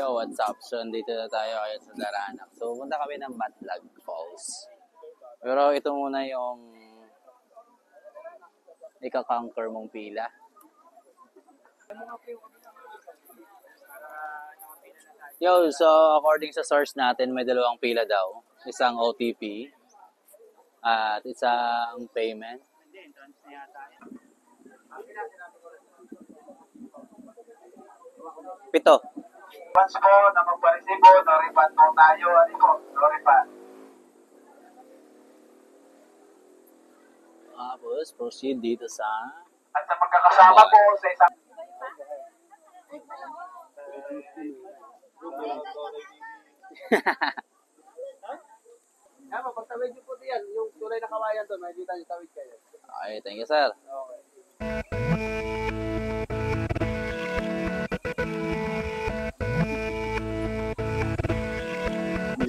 Yo, what's up? So, dito na tayo ngayon sa Daranak. So, punta kami ng Batlag Falls. Pero ito muna yung ika-conquer mong pila. Yo, so according sa source natin, may dalawang pila daw. Isang OTP at isang payment. Pito. Once po na magparesibo, no refund po tayo. Ano po? No refund. Tapos, proceed dito sa... At sa magkakasama po sa isang... Yan, pagtawid niyo po diyan. Yung tulay na kawayan doon, makikita niyo, tawid kayo. Okay, thank you, sir. Okay.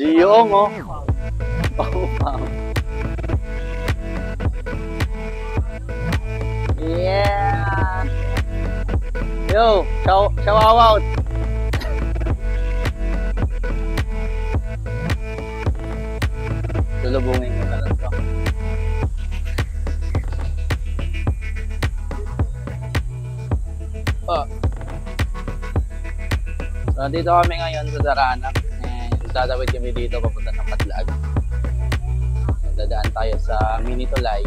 Giyong, oh. Oh, wow. Yeah. Yo, shout out. Lulubungin ko na lang ito. Oh. So, dito kami ngayon sa Daranak. Tatawid kami dito papunta ng Batlag. Dadaan tayo sa Mini Tulay.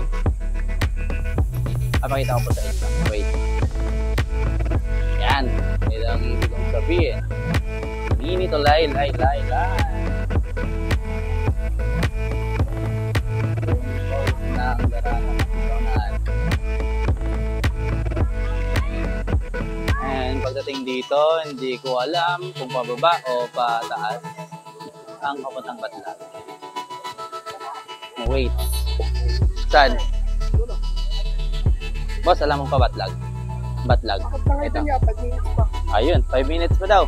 Pakita ko po sa inyo. Wait. Yan. Ito ang ibig kong sabihin. Mini Tulay, lay. Ng Daranak. And pagdating dito, hindi ko alam kung pababa o pataas ang papuntang Batlag. Wait. Saan? Boss, alam mo pa Batlag? Batlag. Ito. Ayun, 5 minutes pa daw.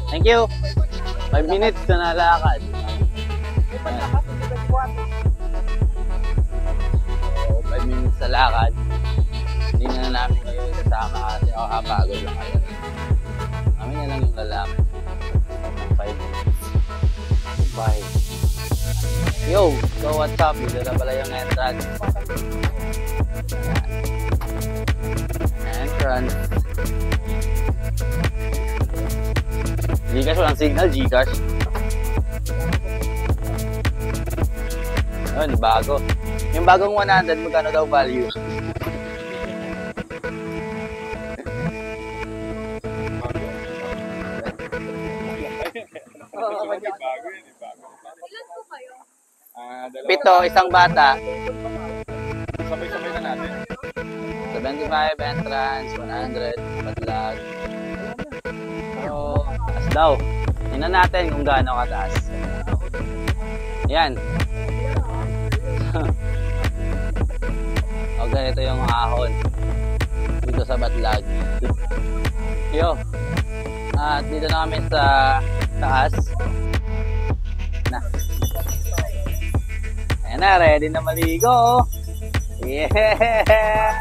Thank you. 5 minutes na nalakad. 5 minutes sa lakad. Hindi na namin kayo kasama kasi kapagod lang kayo. Kami na lang yung lalaman. 5 minutes. Bye. Yo, so what's up? Dito na pala yung entrance. Entrance. Gcash, walang signal, Gcash. Yun, bago. Yung bagong 100, magkano daw value? Pito, isang bata. Sabay-sabay na natin. 75 entrance, 100 Batlag. So, taas daw. Tingnan natin kung gaano kataas. Yan. O, ganito yung ahon dito sa Batlag. Yo. At dito na kami sa taas. Na. Ayan na, ready na maligo. Yeah!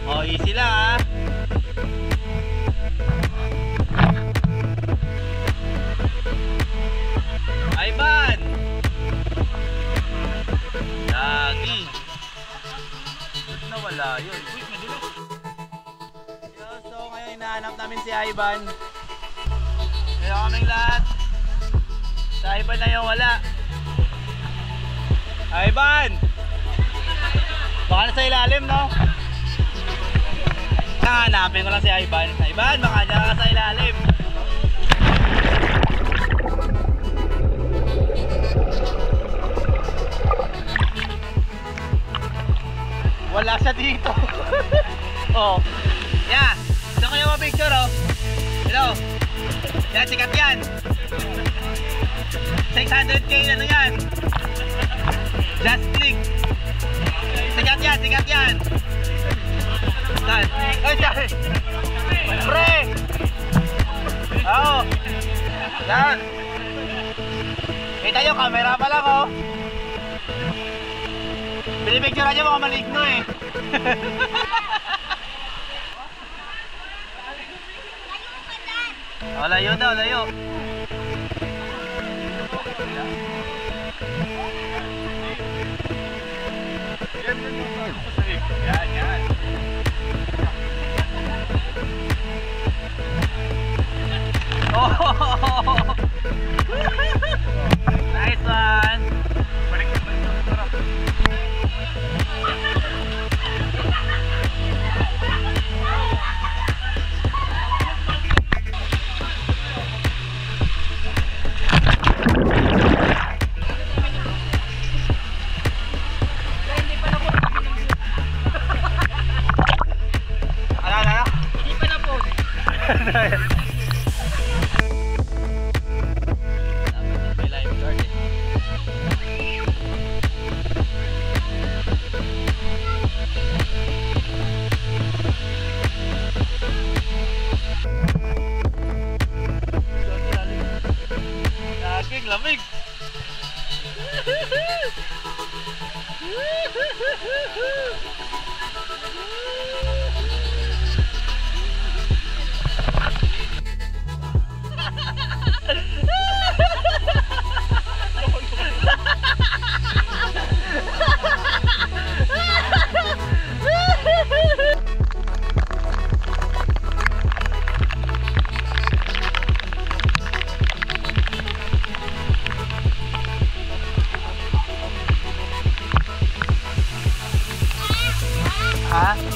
Oh, easy lang ah. Ivan! Lagi. Nawala yun. Uy, madilis. So, ngayon hinahanap namin si Ivan. Kaya kaming lahat. Sa Ivan na yung wala. Ivan! Baka nasa ilalim, no? Hanapin ko lang si Ivan. Ivan, baka dyan ka sa ilalim. Wala siya dito. Oh. Yeah. Gusto ko yung picture, oh. Hello. Yan, sikat yan. 600k ano yan. Just click. Sikat yan. Saan? Ay, sorry. Pre! Yan! Kita nyo, camera pa lang oh! Pinipicturean nyo mga maligno eh! Oh, layo daw, layo! Yan, yan! Oh! Nice one! Ano? Hindi pa na po. May lifeguard eh. Laging lamig. Ha?